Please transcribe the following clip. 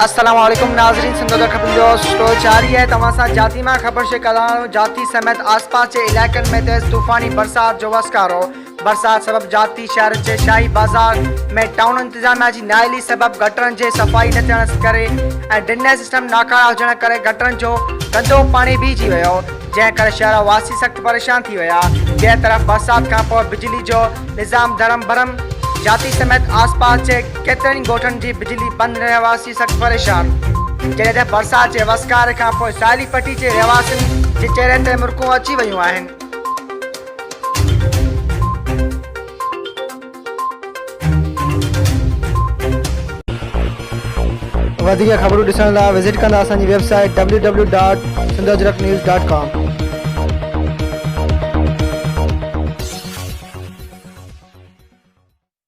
अस्सलाम वालेकुम नाज़रीन, सिंधु ख़बर जो स्टो जारी है। तमासा जाती में खबर से कलानो जाती समेत आसपास के इलाकन में तेज तूफानी बरसात जो वस्कारो बरसात सबब जाती शहर के शाही बाजार में टाउन इंतजामिया की नाइली सबब गटरन के सफाई न थियण करे ड्रेनेज सिस्टम नाकारा होने करे गटरन जो गंदो पानी बीजी वो जै करे शहर वासी सख्त परेशान थी वया। जै तरफ बरसात का बिजली जो निज़ाम धरम भरम जाती समेत आसपास के केतरनि गोठन की बिजली बंद रहवासी सख्त परेशान। जैसे बरसात के वस्कार का साली पट्टी के रहवासियों के चेहरे ते मुरकूं अची वयूं आहिनि। वधिक ख़बरूं ॾिसण लाइ विज़िट कंदा असांजी वेबसाइट www.sindhajratnews.com।